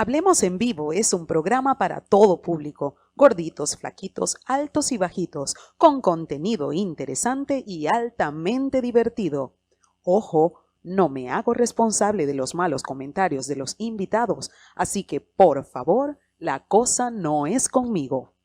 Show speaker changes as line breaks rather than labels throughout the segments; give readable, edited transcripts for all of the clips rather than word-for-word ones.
Hablemos en Vivo es un programa para todo público, gorditos, flaquitos, altos y bajitos, con contenido interesante y altamente divertido. Ojo, no me hago responsable de los malos comentarios de los invitados, así que por favor, la cosa no es conmigo.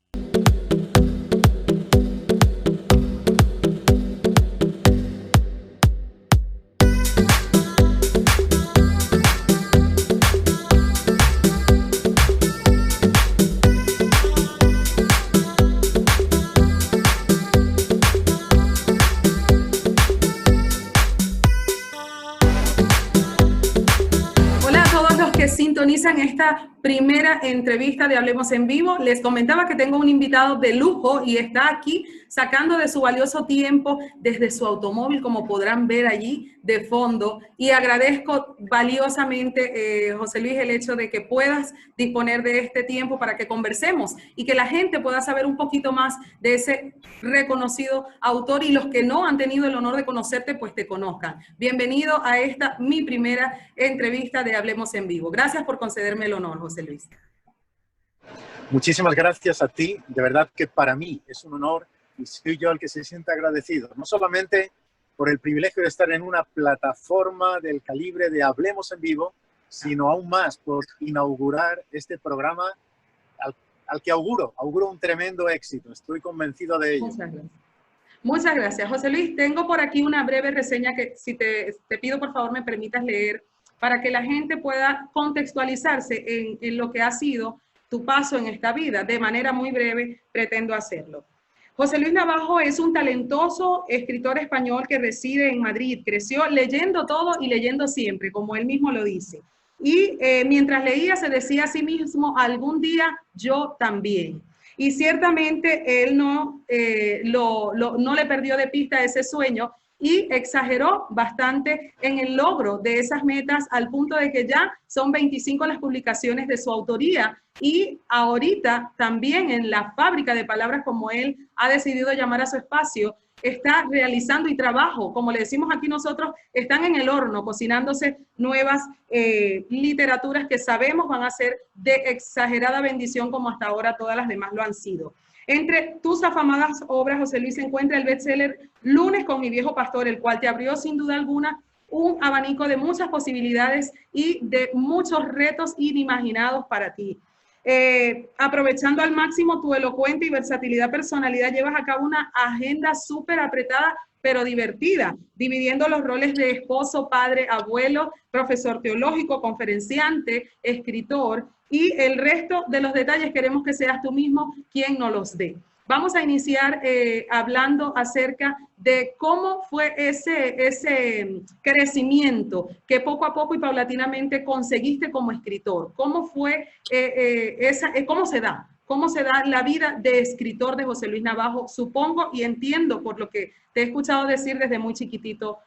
Sintonizan esta primera entrevista de Hablemos en Vivo. Les comentaba que tengo un invitado de lujo y está aquí sacando de su valioso tiempo desde su automóvil, como podrán ver allí de fondo. Y agradezco valiosamente, José Luis, el hecho de que puedas disponer de este tiempo para que conversemos y que la gente pueda saber un poquito más de ese reconocido autor, y los que no han tenido el honor de conocerte, pues te conozcan. Bienvenido a esta, mi primera entrevista de Hablemos en Vivo. Gracias por concederme el honor, José Luis.
Muchísimas gracias a ti. De verdad que para mí es un honor y soy yo el que se siente agradecido. No solamente por el privilegio de estar en una plataforma del calibre de Hablemos en Vivo, sino aún más por inaugurar este programa al que auguro un tremendo éxito. Estoy convencido de ello.
Muchas gracias. Muchas gracias, José Luis. Tengo por aquí una breve reseña que si te pido por favor me permitas leer para que la gente pueda contextualizarse en lo que ha sido tu paso en esta vida. De manera muy breve pretendo hacerlo. José Luis Navajo es un talentoso escritor español que reside en Madrid. Creció leyendo todo y leyendo siempre, como él mismo lo dice. Y mientras leía se decía a sí mismo, algún día yo también. Y ciertamente él no le perdió de pista ese sueño y exageró bastante en el logro de esas metas, al punto de que ya son 25 las publicaciones de su autoría, y ahorita también en la fábrica de palabras, como él ha decidido llamar a su espacio, está realizando y trabajo, como le decimos aquí nosotros, están en el horno cocinándose nuevas literaturas que sabemos van a ser de exagerada bendición, como hasta ahora todas las demás lo han sido. Entre tus afamadas obras, José Luis, se encuentra el bestseller Lunes con mi viejo pastor, el cual te abrió sin duda alguna un abanico de muchas posibilidades y de muchos retos inimaginados para ti. Aprovechando al máximo tu elocuente y versatilidad personalidad, llevas a cabo una agenda súper apretada, pero divertida, dividiendo los roles de esposo, padre, abuelo, profesor teológico, conferenciante, escritor, y el resto de los detalles queremos que seas tú mismo quien nos los dé. Vamos a iniciar hablando acerca de cómo fue ese crecimiento que poco a poco y paulatinamente conseguiste como escritor. ¿Cómo fue cómo se da la vida de escritor de José Luis Navajo? Supongo y entiendo por lo que te he escuchado decir desde muy chiquitito,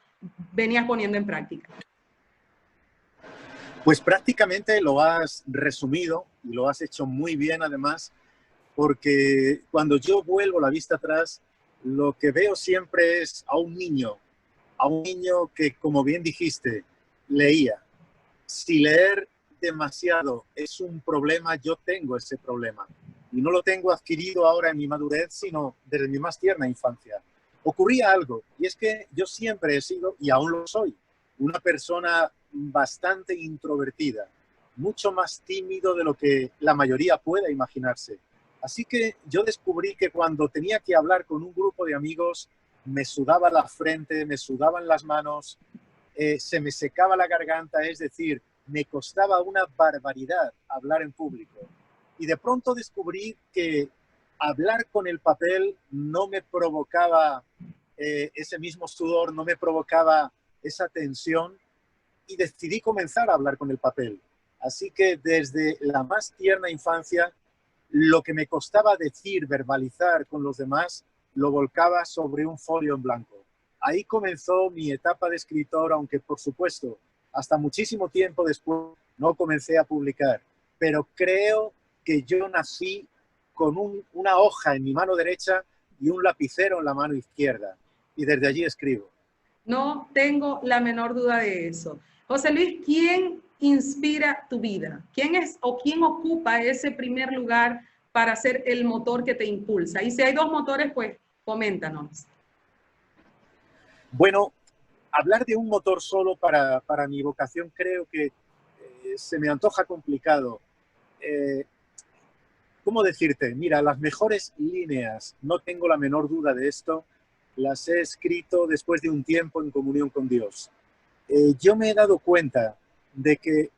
venías poniendo en práctica.
Pues prácticamente lo has resumido y lo has hecho muy bien además, porque cuando yo vuelvo la vista atrás, lo que veo siempre es a un niño que, como bien dijiste, leía. Si leer demasiado es un problema, yo tengo ese problema. Y no lo tengo adquirido ahora en mi madurez, sino desde mi más tierna infancia. Ocurría algo, y es que yo siempre he sido, y aún lo soy, una persona bastante introvertida, mucho más tímido de lo que la mayoría pueda imaginarse. Así que yo descubrí que cuando tenía que hablar con un grupo de amigos, me sudaba la frente, me sudaban las manos, se me secaba la garganta, es decir, me costaba una barbaridad hablar en público. Y de pronto descubrí que hablar con el papel no me provocaba ese mismo sudor, no me provocaba esa tensión, y decidí comenzar a hablar con el papel. Así que desde la más tierna infancia, lo que me costaba decir, verbalizar con los demás, lo volcaba sobre un folio en blanco. Ahí comenzó mi etapa de escritor, aunque por supuesto, hasta muchísimo tiempo después no comencé a publicar. Pero creo que yo nací con una hoja en mi mano derecha y un lapicero en la mano izquierda. Y desde allí escribo.
No tengo la menor duda de eso. José Luis, ¿quién inspira tu vida? ¿Quién es o quién ocupa ese primer lugar para ser el motor que te impulsa? Y si hay dos motores, pues coméntanos.
Bueno, hablar de un motor solo para mi vocación creo que se me antoja complicado. ¿Cómo decirte? Mira, las mejores líneas, no tengo la menor duda de esto, las he escrito después de un tiempo en comunión con Dios. Yo me he dado cuenta de que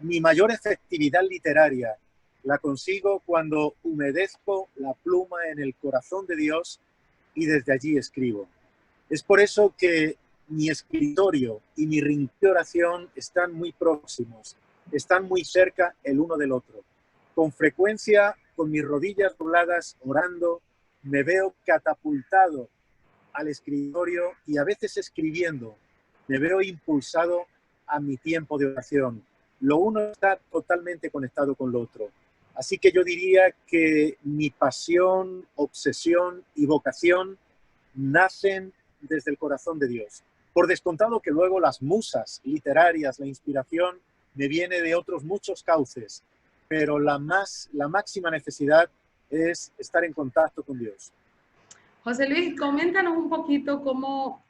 mi mayor efectividad literaria la consigo cuando humedezco la pluma en el corazón de Dios y desde allí escribo. Es por eso que mi escritorio y mi rincón de oración están muy próximos, están muy cerca el uno del otro. Con frecuencia, con mis rodillas dobladas, orando, me veo catapultado al escritorio y a veces escribiendo. Me veo impulsado a mi tiempo de oración. Lo uno está totalmente conectado con lo otro. Así que yo diría que mi pasión, obsesión y vocación nacen desde el corazón de Dios. Por descontado que luego las musas literarias, la inspiración, me viene de otros muchos cauces, pero la máxima necesidad es estar en contacto con Dios.
José Luis, coméntanos un poquito cómo,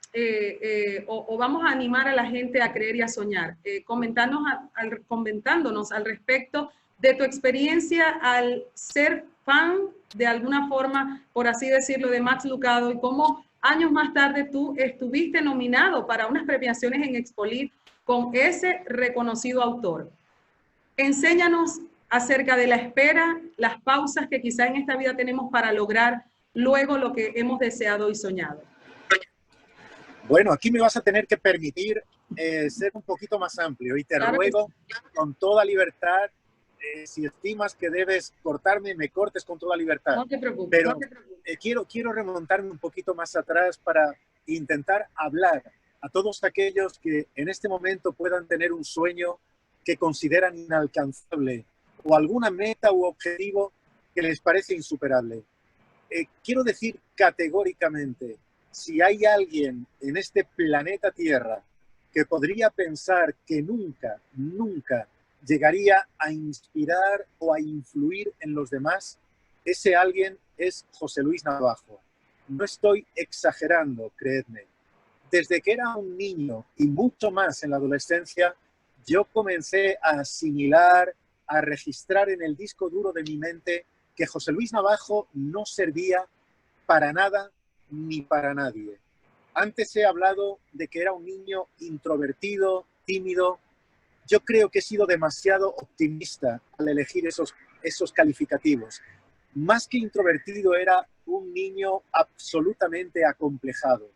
o vamos a animar a la gente a creer y a soñar, comentándonos al respecto de tu experiencia al ser fan de alguna forma, por así decirlo, de Max Lucado y cómo años más tarde tú estuviste nominado para unas premiaciones en Expolit con ese reconocido autor. Enséñanos acerca de la espera, las pausas que quizá en esta vida tenemos para lograr luego lo que hemos deseado y soñado.
Bueno, aquí me vas a tener que permitir ser un poquito más amplio y te ruego con toda libertad, si estimas que debes cortarme, me cortes con toda libertad.
No te preocupes.
Pero
no te preocupes.
quiero remontarme un poquito más atrás para intentar hablar a todos aquellos que en este momento puedan tener un sueño que consideran inalcanzable o alguna meta u objetivo que les parece insuperable. Quiero decir categóricamente, si hay alguien en este planeta Tierra que podría pensar que nunca llegaría a inspirar o a influir en los demás, ese alguien es José Luis Navajo. No estoy exagerando, creedme. Desde que era un niño y mucho más en la adolescencia, yo comencé a asimilar, a registrar en el disco duro de mi mente que José Luis Navajo no servía para nada ni para nadie. Antes he hablado de que era un niño introvertido, tímido. Yo creo que he sido demasiado optimista al elegir esos calificativos. Más que introvertido, era un niño absolutamente acomplejado.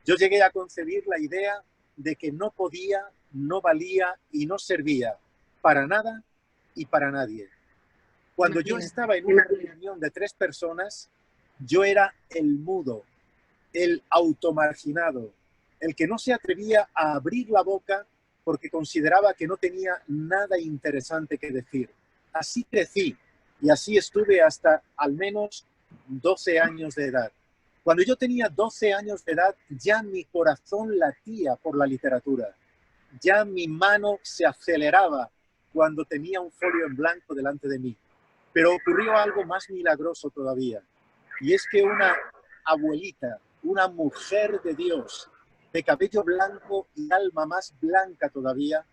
Yo llegué a concebir la idea de que no podía, no valía y no servía para nada y para nadie. Cuando yo estaba en una reunión de 3 personas, yo era el mudo, el automarginado, el que no se atrevía a abrir la boca porque consideraba que no tenía nada interesante que decir. Así crecí y así estuve hasta al menos 12 años de edad. Cuando yo tenía 12 años de edad, ya mi corazón latía por la literatura. Ya mi mano se aceleraba cuando tenía un folio en blanco delante de mí. Pero ocurrió algo más milagroso todavía. Y es que una abuelita, una mujer de Dios, de cabello blanco y alma más blanca todavía,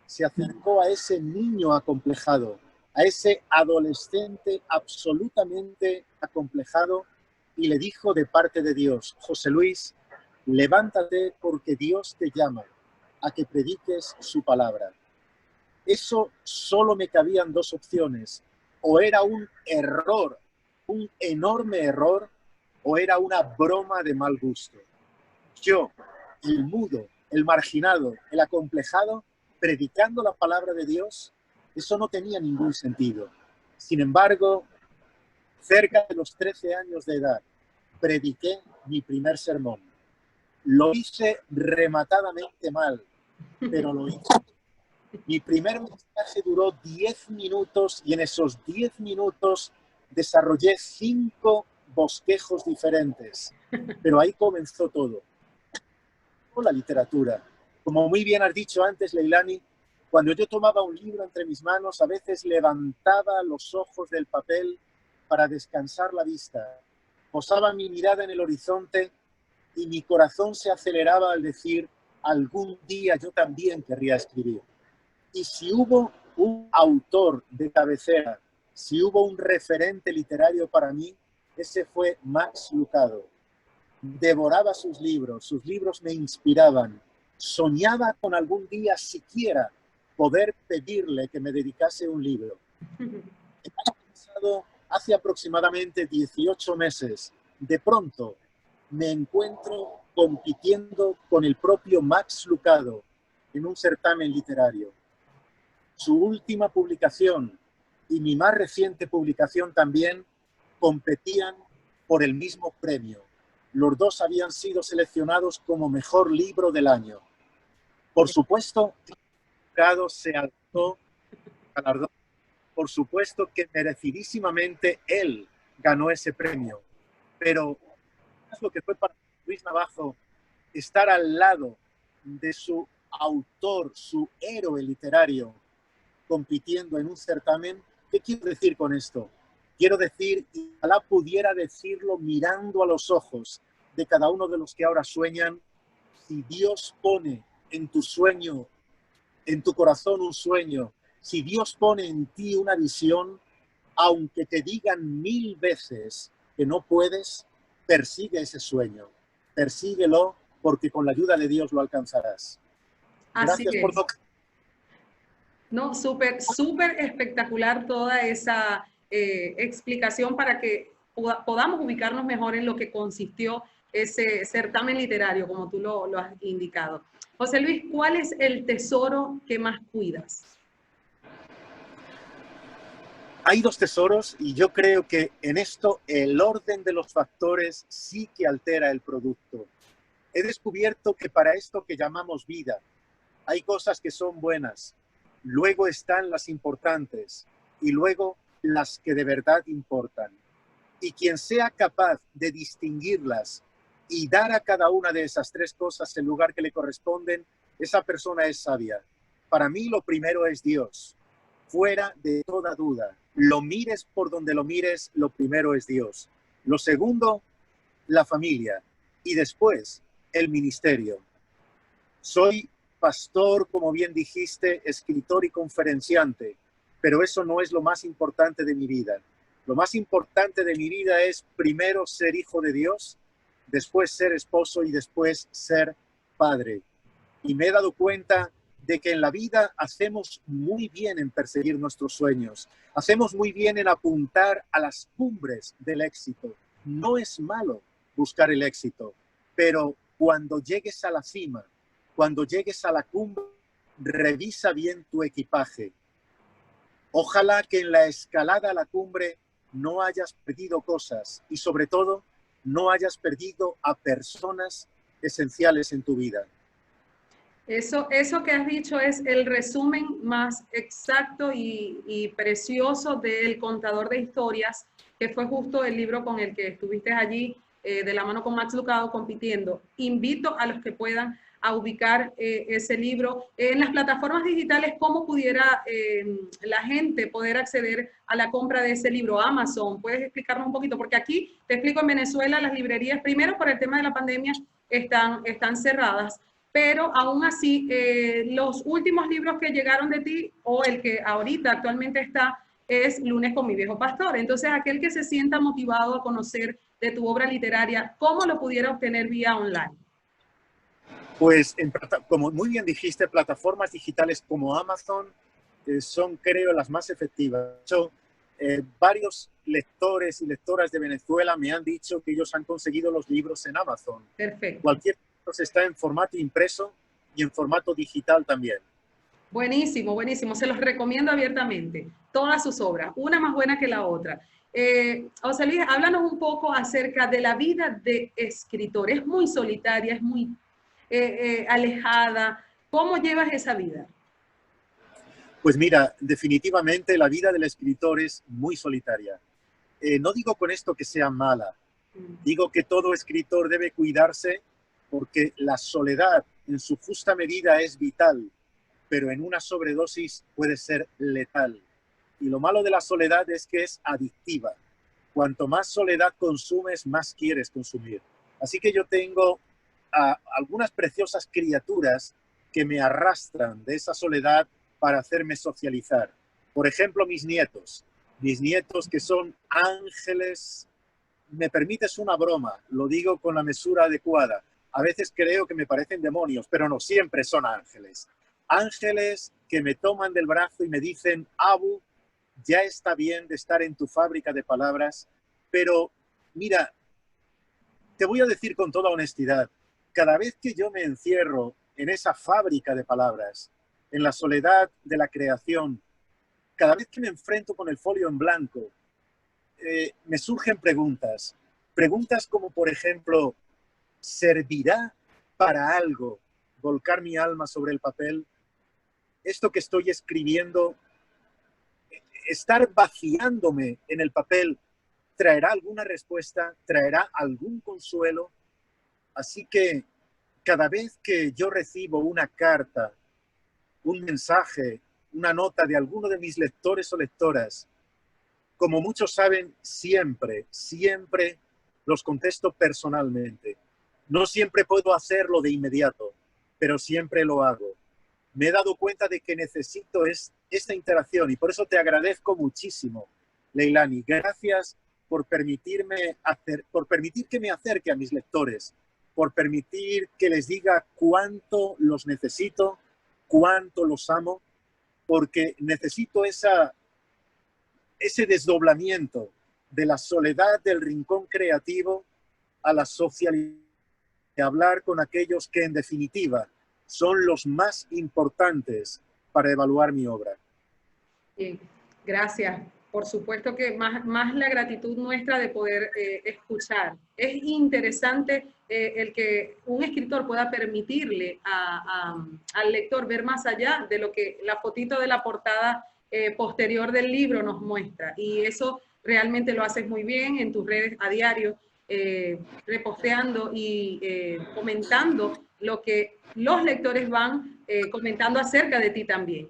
se acercó a ese niño acomplejado, a ese adolescente absolutamente acomplejado y le dijo de parte de Dios: José Luis, levántate porque Dios te llama a que prediques su palabra. Eso solo me cabían 2 opciones. O era un error, un enorme error, o era una broma de mal gusto. Yo, el mudo, el marginado, el acomplejado, predicando la palabra de Dios, eso no tenía ningún sentido. Sin embargo, cerca de los 13 años de edad, prediqué mi primer sermón. Lo hice rematadamente mal, pero lo hice. Mi primer mensaje duró 10 minutos y en esos 10 minutos desarrollé 5 bosquejos diferentes. Pero ahí comenzó todo. La literatura, Como muy bien has dicho antes, Leilani, cuando yo tomaba un libro entre mis manos, a veces levantaba los ojos del papel para descansar la vista. Posaba mi mirada en el horizonte y mi corazón se aceleraba al decir, algún día yo también querría escribir. Y si hubo un autor de cabecera, si hubo un referente literario para mí, ese fue Max Lucado. Devoraba sus libros me inspiraban. Soñaba con algún día siquiera poder pedirle que me dedicase un libro. El año pasado, hace aproximadamente 18 meses, de pronto me encuentro compitiendo con el propio Max Lucado en un certamen literario. Su última publicación y mi más reciente publicación también competían por el mismo premio. Los dos habían sido seleccionados como mejor libro del año. Por supuesto, Lucado se alzó galardón. Por supuesto que merecidísimamente él ganó ese premio. Pero es lo que fue para Luis Navajo estar al lado de su autor, su héroe literario, compitiendo en un certamen. ¿Qué quiero decir con esto? Quiero decir, y ojalá pudiera decirlo mirando a los ojos de cada uno de los que ahora sueñan, si Dios pone en tu sueño, en tu corazón un sueño, si Dios pone en ti una visión, aunque te digan 1000 veces que no puedes, persigue ese sueño, persíguelo, porque con la ayuda de Dios lo alcanzarás.
Así
Gracias
es.
por todo.
No, súper, súper espectacular toda esa explicación para que podamos ubicarnos mejor en lo que consistió ese certamen literario, como tú lo has indicado. José Luis, ¿cuál es el tesoro que más cuidas?
Hay dos tesoros y yo creo que en esto el orden de los factores sí que altera el producto. He descubierto que para esto que llamamos vida, hay cosas que son buenas, luego están las importantes y luego las que de verdad importan. Y quien sea capaz de distinguirlas y dar a cada una de esas tres cosas el lugar que le corresponden, esa persona es sabia. Para mí lo primero es Dios, fuera de toda duda. Lo mires por donde lo mires, lo primero es Dios. Lo segundo, la familia. Y después, el ministerio. Soy pastor, como bien dijiste, escritor y conferenciante, pero eso no es lo más importante de mi vida. Lo más importante de mi vida es primero ser hijo de Dios, después ser esposo y después ser padre. Y me he dado cuenta de que en la vida hacemos muy bien en perseguir nuestros sueños, hacemos muy bien en apuntar a las cumbres del éxito. No es malo buscar el éxito, pero cuando llegues a la cima, cuando llegues a la cumbre, revisa bien tu equipaje. Ojalá que en la escalada a la cumbre no hayas perdido cosas y sobre todo no hayas perdido a personas esenciales en tu vida.
Eso que has dicho es el resumen más exacto y precioso del Contador de Historias, que fue justo el libro con el que estuviste allí de la mano con Max Lucado compitiendo. Invito a los que puedan a ubicar ese libro en las plataformas digitales. ¿Cómo pudiera la gente poder acceder a la compra de ese libro? Amazon, ¿puedes explicarnos un poquito? Porque aquí, te explico, en Venezuela las librerías, primero por el tema de la pandemia, están cerradas. Pero aún así, los últimos libros que llegaron de ti, o el que ahorita actualmente está, es Lunes con mi viejo pastor. Entonces, aquel que se sienta motivado a conocer de tu obra literaria, ¿cómo lo pudiera obtener vía online?
Pues, como muy bien dijiste, plataformas digitales como Amazon son, creo, las más efectivas. De hecho, varios lectores y lectoras de Venezuela me han dicho que ellos han conseguido los libros en Amazon.
Perfecto.
Cualquier cosa está en formato impreso y en formato digital también.
Buenísimo, buenísimo. Se los recomiendo abiertamente. Todas sus obras, una más buena que la otra. José Luis, háblanos un poco acerca de la vida de escritor. Es muy solitaria, es muy alejada. ¿Cómo llevas esa vida?
Pues mira, definitivamente la vida del escritor es muy solitaria. No digo con esto que sea mala. Digo que todo escritor debe cuidarse porque la soledad en su justa medida es vital, pero en una sobredosis puede ser letal. Y lo malo de la soledad es que es adictiva. Cuanto más soledad consumes, más quieres consumir. Así que yo tengo algunas preciosas criaturas que me arrastran de esa soledad para hacerme socializar. Por ejemplo, mis nietos que son ángeles. Me permites una broma, lo digo con la mesura adecuada. A veces creo que me parecen demonios, pero no, siempre son ángeles. Ángeles que me toman del brazo y me dicen: Abu, ya está bien de estar en tu fábrica de palabras, pero mira, te voy a decir con toda honestidad, cada vez que yo me encierro en esa fábrica de palabras, en la soledad de la creación, cada vez que me enfrento con el folio en blanco, me surgen preguntas. Preguntas como, por ejemplo, ¿servirá para algo volcar mi alma sobre el papel? Esto que estoy escribiendo, estar vaciándome en el papel, ¿traerá alguna respuesta? ¿Traerá algún consuelo? Así que cada vez que yo recibo una carta, un mensaje, una nota de alguno de mis lectores o lectoras, como muchos saben, siempre los contesto personalmente. No siempre puedo hacerlo de inmediato, pero siempre lo hago. Me he dado cuenta de que necesito esta interacción y por eso te agradezco muchísimo, Leilani. Gracias por permitir que me acerque a mis lectores, por permitir que les diga cuánto los necesito, cuánto los amo, porque necesito ese desdoblamiento de la soledad del rincón creativo a la socialidad, de hablar con aquellos que en definitiva son los más importantes para evaluar mi obra.
Bien, gracias. Por supuesto que más la gratitud nuestra de poder escuchar. Es interesante el que un escritor pueda permitirle al lector ver más allá de lo que la fotito de la portada posterior del libro nos muestra. Y eso realmente lo haces muy bien en tus redes a diario, reposteando y comentando lo que los lectores van comentando acerca de ti también.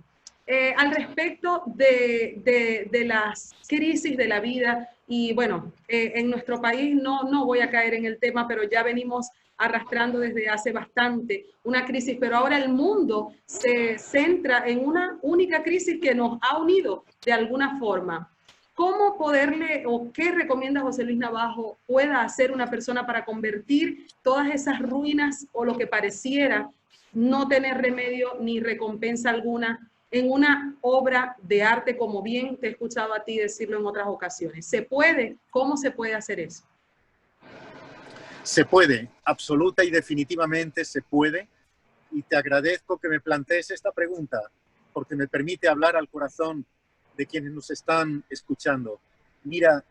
Al respecto de las crisis de la vida, y bueno, en nuestro país no voy a caer en el tema, pero ya venimos arrastrando desde hace bastante una crisis, pero ahora el mundo se centra en una única crisis que nos ha unido de alguna forma. ¿Cómo poderle, o qué recomienda José Luis Navajo pueda hacer una persona para convertir todas esas ruinas o lo que pareciera no tener remedio ni recompensa alguna en una obra de arte, como bien te he escuchado a ti decirlo en otras ocasiones? ¿Se puede? ¿Cómo se puede hacer eso?
Se puede, absoluta y definitivamente se puede. Y te agradezco que me plantees esta pregunta, porque me permite hablar al corazón de quienes nos están escuchando. Mira,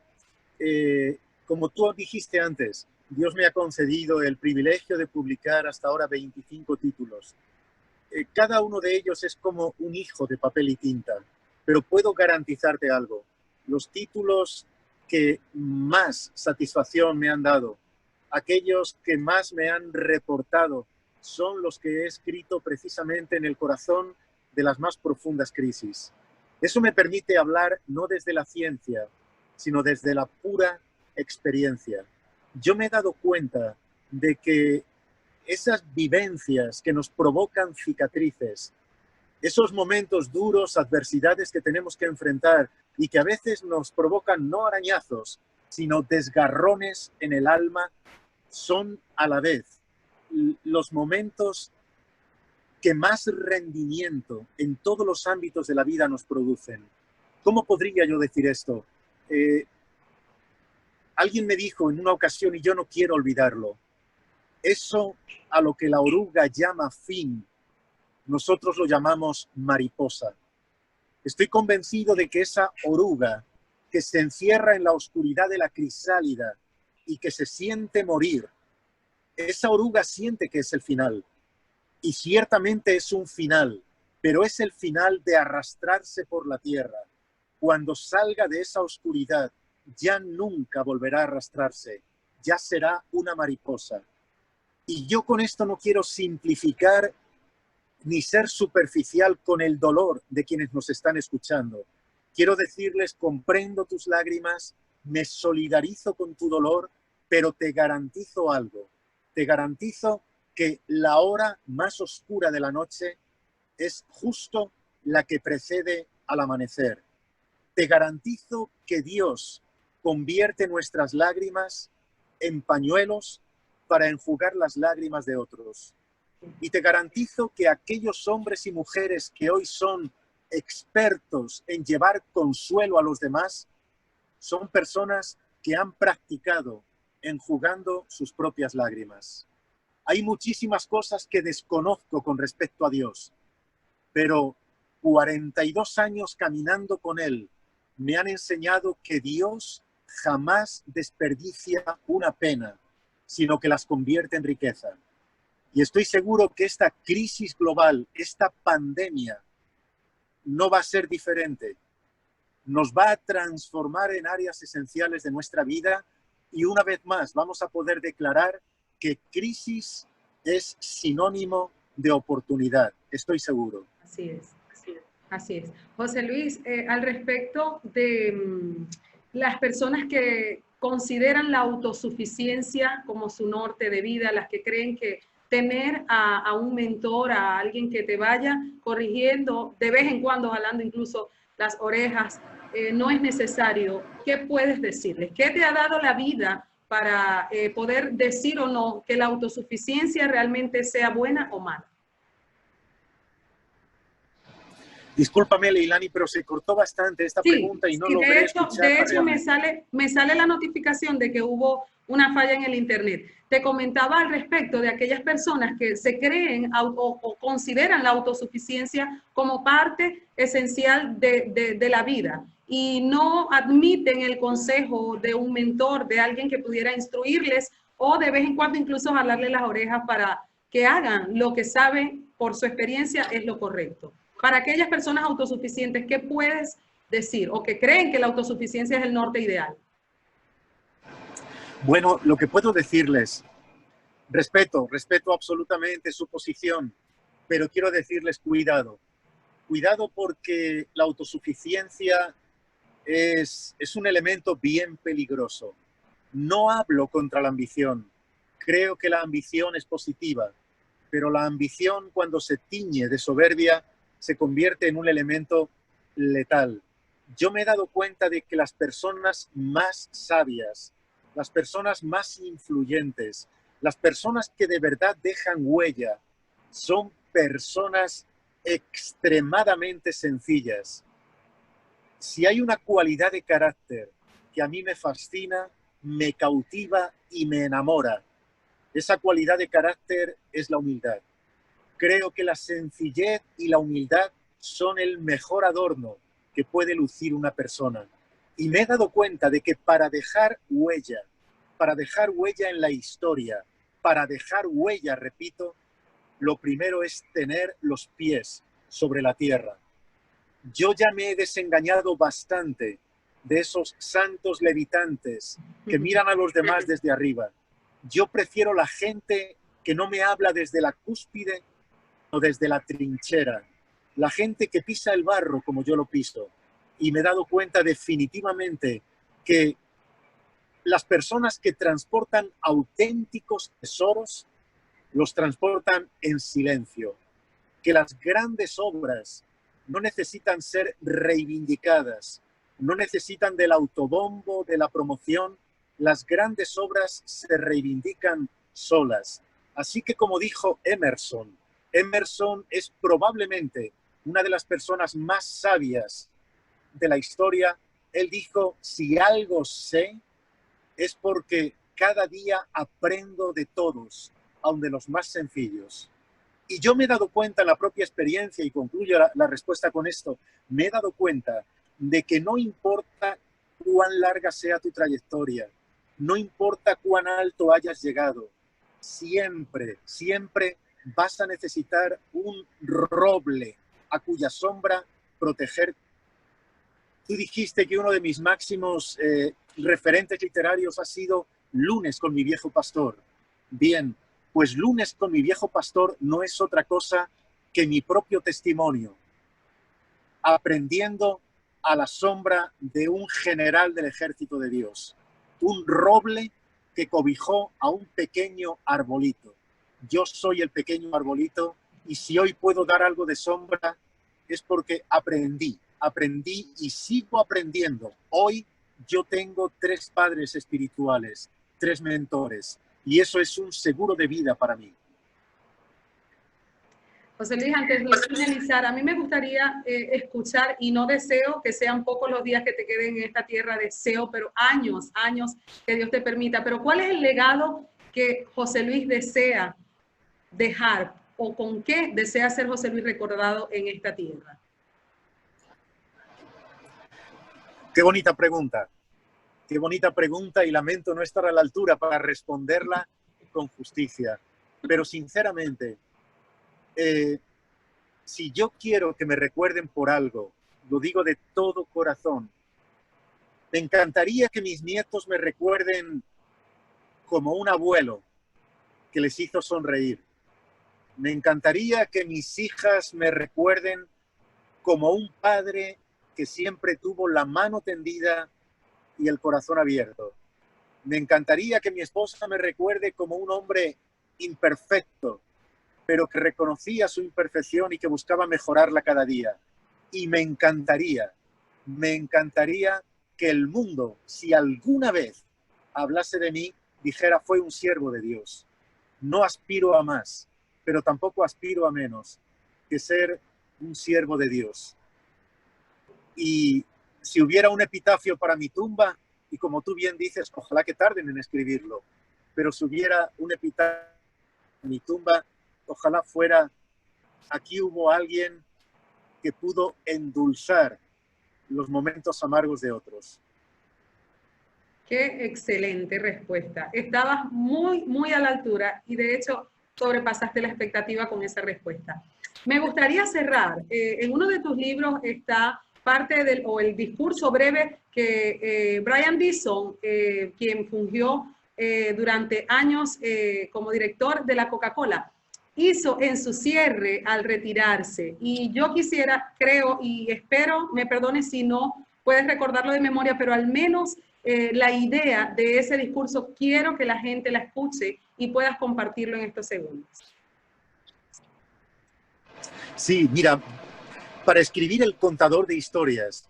como tú dijiste antes, Dios me ha concedido el privilegio de publicar hasta ahora 25 títulos. Cada uno de ellos es como un hijo de papel y tinta, pero puedo garantizarte algo. Los títulos que más satisfacción me han dado, aquellos que más me han reportado, son los que he escrito precisamente en el corazón de las más profundas crisis. Eso me permite hablar no desde la ciencia, sino desde la pura experiencia. Yo me he dado cuenta de que esas vivencias que nos provocan cicatrices, esos momentos duros, adversidades que tenemos que enfrentar y que a veces nos provocan no arañazos, sino desgarrones en el alma, son a la vez los momentos que más rendimiento en todos los ámbitos de la vida nos producen. ¿Cómo podría yo decir esto? Alguien me dijo en una ocasión, y yo no quiero olvidarlo, eso a lo que la oruga llama fin, nosotros lo llamamos mariposa. Estoy convencido de que esa oruga que se encierra en la oscuridad de la crisálida y que se siente morir, esa oruga siente que es el final. Y ciertamente es un final, pero es el final de arrastrarse por la tierra. Cuando salga de esa oscuridad, ya nunca volverá a arrastrarse, ya será una mariposa. Y yo con esto no quiero simplificar ni ser superficial con el dolor de quienes nos están escuchando. Quiero decirles, comprendo tus lágrimas, me solidarizo con tu dolor, pero te garantizo algo. Te garantizo que la hora más oscura de la noche es justo la que precede al amanecer. Te garantizo que Dios convierte nuestras lágrimas en pañuelos para enjugar las lágrimas de otros. Y te garantizo que aquellos hombres y mujeres que hoy son expertos en llevar consuelo a los demás, son personas que han practicado enjugando sus propias lágrimas. Hay muchísimas cosas que desconozco con respecto a Dios, pero 42 años caminando con Él me han enseñado que Dios jamás desperdicia una pena, sino que las convierte en riqueza. Y estoy seguro que esta crisis global, esta pandemia, no va a ser diferente. Nos va a transformar en áreas esenciales de nuestra vida y una vez más vamos a poder declarar que crisis es sinónimo de oportunidad. Estoy seguro.
Así es, así es. José Luis, al respecto de las personas que consideran la autosuficiencia como su norte de vida, las que creen que tener a un mentor, a alguien que te vaya corrigiendo de vez en cuando, jalando incluso las orejas, no es necesario. ¿Qué puedes decirles? ¿Qué te ha dado la vida para poder decir o no que la autosuficiencia realmente sea buena o mala?
Discúlpame, Leilani, pero se cortó bastante esta pregunta y no logré escuchar.
De hecho me sale la notificación de que hubo una falla en el internet. Te comentaba al respecto de aquellas personas que se creen o consideran la autosuficiencia como parte esencial de la vida y no admiten el consejo de un mentor, de alguien que pudiera instruirles o de vez en cuando incluso jalarle las orejas para que hagan lo que saben por su experiencia es lo correcto. Para aquellas personas autosuficientes, ¿qué puedes decir? O que creen que la autosuficiencia es el norte ideal.
Bueno, lo que puedo decirles, respeto absolutamente su posición, pero quiero decirles cuidado. Cuidado porque la autosuficiencia es un elemento bien peligroso. No hablo contra la ambición. Creo que la ambición es positiva, pero la ambición cuando se tiñe de soberbia se convierte en un elemento letal. Yo me he dado cuenta de que las personas más sabias, las personas más influyentes, las personas que de verdad dejan huella, son personas extremadamente sencillas. Si hay una cualidad de carácter que a mí me fascina, me cautiva y me enamora, esa cualidad de carácter es la humildad. Creo que la sencillez y la humildad son el mejor adorno que puede lucir una persona. Y me he dado cuenta de que para dejar huella en la historia, para dejar huella, repito, lo primero es tener los pies sobre la tierra. Yo ya me he desengañado bastante de esos santos levitantes que miran a los demás desde arriba. Yo prefiero la gente que no me habla desde la cúspide o desde la trinchera, la gente que pisa el barro como yo lo piso. Y me he dado cuenta definitivamente que las personas que transportan auténticos tesoros los transportan en silencio, que las grandes obras no necesitan ser reivindicadas, no necesitan del autobombo, de la promoción. Las grandes obras se reivindican solas. Así que, como dijo Emerson es probablemente una de las personas más sabias de la historia. Él dijo, si algo sé, es porque cada día aprendo de todos, aun de los más sencillos. Y yo me he dado cuenta en la propia experiencia, y concluyo la respuesta con esto, me he dado cuenta de que no importa cuán larga sea tu trayectoria, no importa cuán alto hayas llegado, siempre vas a necesitar un roble a cuya sombra proteger. Tú dijiste que uno de mis máximos referentes literarios ha sido Lunes con mi viejo pastor. Bien, pues lunes con mi viejo pastor no es otra cosa que mi propio testimonio, aprendiendo a la sombra de un general del ejército de Dios, un roble que cobijó a un pequeño arbolito. Yo soy el pequeño arbolito, y si hoy puedo dar algo de sombra es porque aprendí y sigo aprendiendo. Hoy yo tengo 3 padres espirituales, 3 mentores, y eso es un seguro de vida para mí.
José Luis, antes de finalizar, a mí me gustaría escuchar, y no deseo que sean pocos los días que te queden en esta tierra, deseo, pero años que Dios te permita. Pero ¿cuál es el legado que José Luis desea dejar, o con qué desea ser José Luis recordado en esta tierra?
Qué bonita pregunta, y lamento no estar a la altura para responderla con justicia. Pero sinceramente, si yo quiero que me recuerden por algo, lo digo de todo corazón. Me encantaría que mis nietos me recuerden como un abuelo que les hizo sonreír. Me encantaría que mis hijas me recuerden como un padre que siempre tuvo la mano tendida y el corazón abierto. Me encantaría que mi esposa me recuerde como un hombre imperfecto, pero que reconocía su imperfección y que buscaba mejorarla cada día. Y me encantaría que el mundo, si alguna vez hablase de mí, dijera: fue un siervo de Dios. No aspiro a más, pero tampoco aspiro a menos que ser un siervo de Dios. Y si hubiera un epitafio para mi tumba, y como tú bien dices, ojalá que tarden en escribirlo, pero si hubiera un epitafio para mi tumba, ojalá fuera: aquí hubo alguien que pudo endulzar los momentos amargos de otros.
Qué excelente respuesta. Estabas muy a la altura, y de hecho sobrepasaste la expectativa con esa respuesta. Me gustaría cerrar. En uno de tus libros está parte el discurso breve que Brian Dixon, quien fungió durante años como director de la Coca-Cola, hizo en su cierre al retirarse. Y yo quisiera, creo y espero, me perdone si no puedes recordarlo de memoria, pero al menos la idea de ese discurso quiero que la gente la escuche y puedas compartirlo en estos segundos.
Sí, mira, para escribir El contador de historias,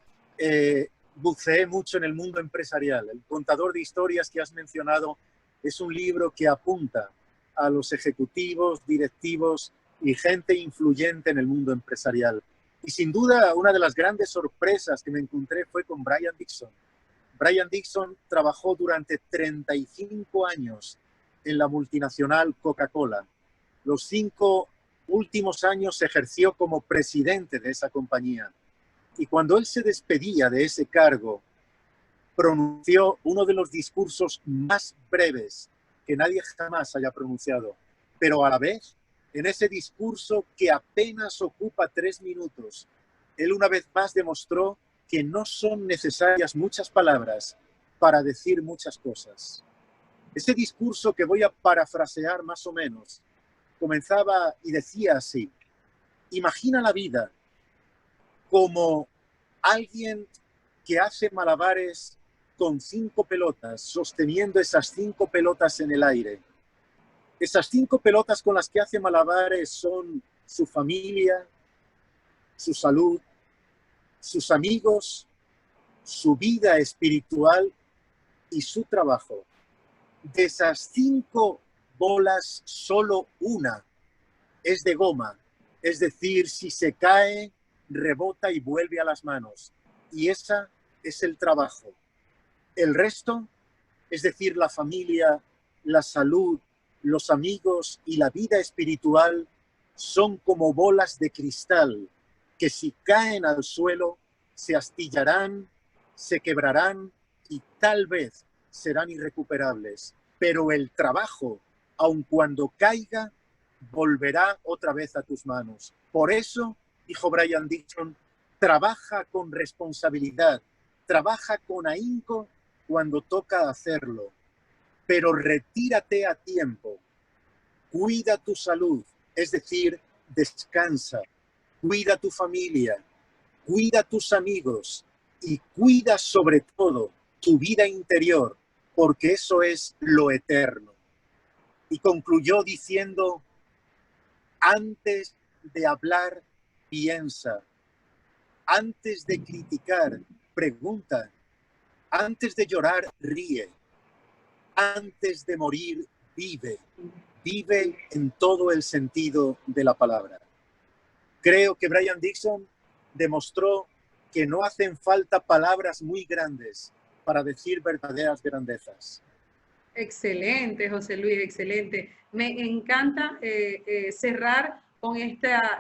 buceé mucho en el mundo empresarial. El contador de historias que has mencionado es un libro que apunta a los ejecutivos, directivos y gente influyente en el mundo empresarial. Y sin duda, una de las grandes sorpresas que me encontré fue con Brian Dixon. Brian Dixon trabajó durante 35 años en la multinacional Coca-Cola. Los 5 últimos años ejerció como presidente de esa compañía. Y cuando él se despedía de ese cargo, pronunció uno de los discursos más breves que nadie jamás haya pronunciado. Pero a la vez, en ese discurso que apenas ocupa 3 minutos, él una vez más demostró que no son necesarias muchas palabras para decir muchas cosas. Ese discurso, que voy a parafrasear más o menos, comenzaba y decía así: imagina la vida como alguien que hace malabares con 5 pelotas, sosteniendo esas 5 pelotas en el aire. Esas 5 pelotas con las que hace malabares son su familia, su salud, sus amigos, su vida espiritual y su trabajo. De esas 5 bolas, solo una es de goma, es decir, si se cae, rebota y vuelve a las manos. Y esa es el trabajo. El resto, es decir, la familia, la salud, los amigos y la vida espiritual, son como bolas de cristal que, si caen al suelo, se astillarán, se quebrarán y tal vez serán irrecuperables. Pero el trabajo, aun cuando caiga, volverá otra vez a tus manos. Por eso, dijo Brian Dixon, trabaja con responsabilidad, trabaja con ahínco cuando toca hacerlo, pero retírate a tiempo, cuida tu salud, es decir, descansa, cuida tu familia, cuida tus amigos y cuida sobre todo tu vida interior, porque eso es lo eterno. Y concluyó diciendo, antes de hablar, piensa, antes de criticar, pregunta, antes de llorar, ríe, antes de morir, vive. Vive en todo el sentido de la palabra. Creo que Brian Dixon demostró que no hacen falta palabras muy grandes para decir verdaderas grandezas.
Excelente, José Luis, excelente. Me encanta cerrar con esta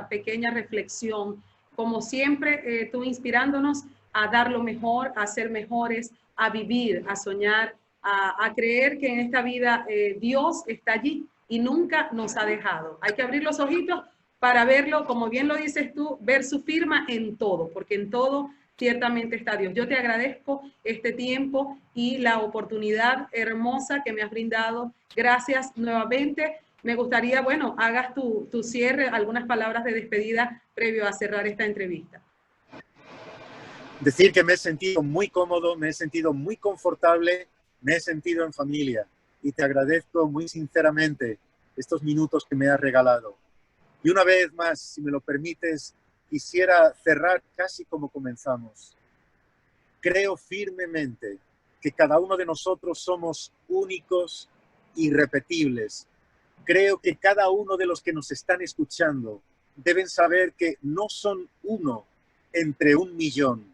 pequeña reflexión. Como siempre, tú inspirándonos a dar lo mejor, a ser mejores, a vivir, a soñar, a creer que en esta vida Dios está allí y nunca nos ha dejado. Hay que abrir los ojitos para verlo, como bien lo dices tú, ver su firma en todo, porque en todo ciertamente está Dios. Yo te agradezco este tiempo y la oportunidad hermosa que me has brindado. Gracias nuevamente. Me gustaría, bueno, hagas tu cierre, algunas palabras de despedida previo a cerrar esta entrevista.
Decir que me he sentido muy cómodo, me he sentido muy confortable, me he sentido en familia y te agradezco muy sinceramente estos minutos que me has regalado. Y una vez más, si me lo permites, quisiera cerrar casi como comenzamos. Creo firmemente que cada uno de nosotros somos únicos, irrepetibles. Creo que cada uno de los que nos están escuchando deben saber que no son uno entre 1 millón,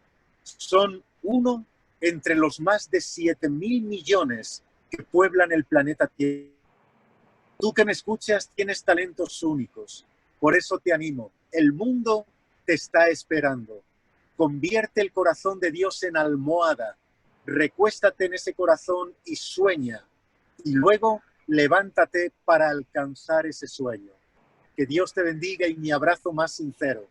son uno entre los más de 7.000 millones que pueblan el planeta Tierra. Tú que me escuchas tienes talentos únicos, por eso te animo. El mundo te está esperando. Convierte el corazón de Dios en almohada, recuéstate en ese corazón y sueña, y luego levántate para alcanzar ese sueño. Que Dios te bendiga y mi abrazo más sincero.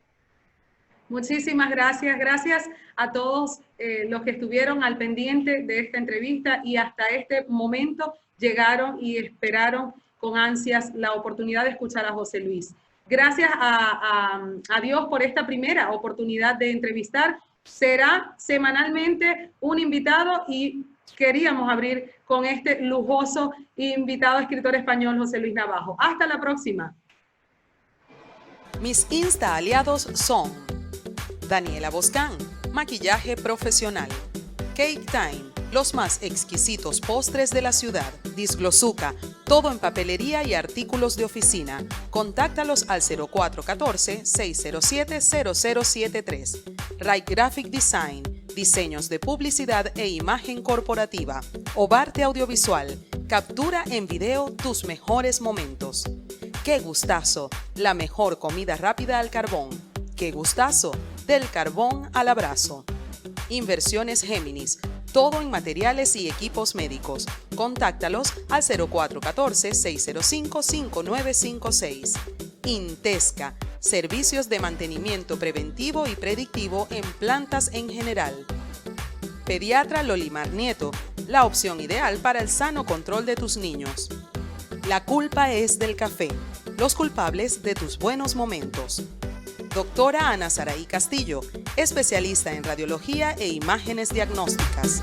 Muchísimas gracias. Gracias a todos los que estuvieron al pendiente de esta entrevista y hasta este momento llegaron y esperaron con ansias la oportunidad de escuchar a José Luis. Gracias a Dios por esta primera oportunidad de entrevistar. Será semanalmente un invitado y queríamos abrir con este lujoso invitado escritor español José Luis Navajo. Hasta la próxima.
Mis Insta aliados son Daniela Boscán, maquillaje profesional; Cake Time, los más exquisitos postres de la ciudad; Disglosuca, todo en papelería y artículos de oficina. Contáctalos al 0414-607-0073. Rai Graphic Design, diseños de publicidad e imagen corporativa. Obarte Audiovisual, captura en video tus mejores momentos. ¡Qué gustazo! La mejor comida rápida al carbón. ¡Qué gustazo! Del carbón al abrazo. Inversiones Géminis, todo en materiales y equipos médicos. Contáctalos al 0414-605-5956. Intesca, servicios de mantenimiento preventivo y predictivo en plantas en general. Pediatra Lolimar Nieto, la opción ideal para el sano control de tus niños. La culpa es del café, los culpables de tus buenos momentos. Doctora Ana Saraí Castillo, especialista en radiología e imágenes diagnósticas.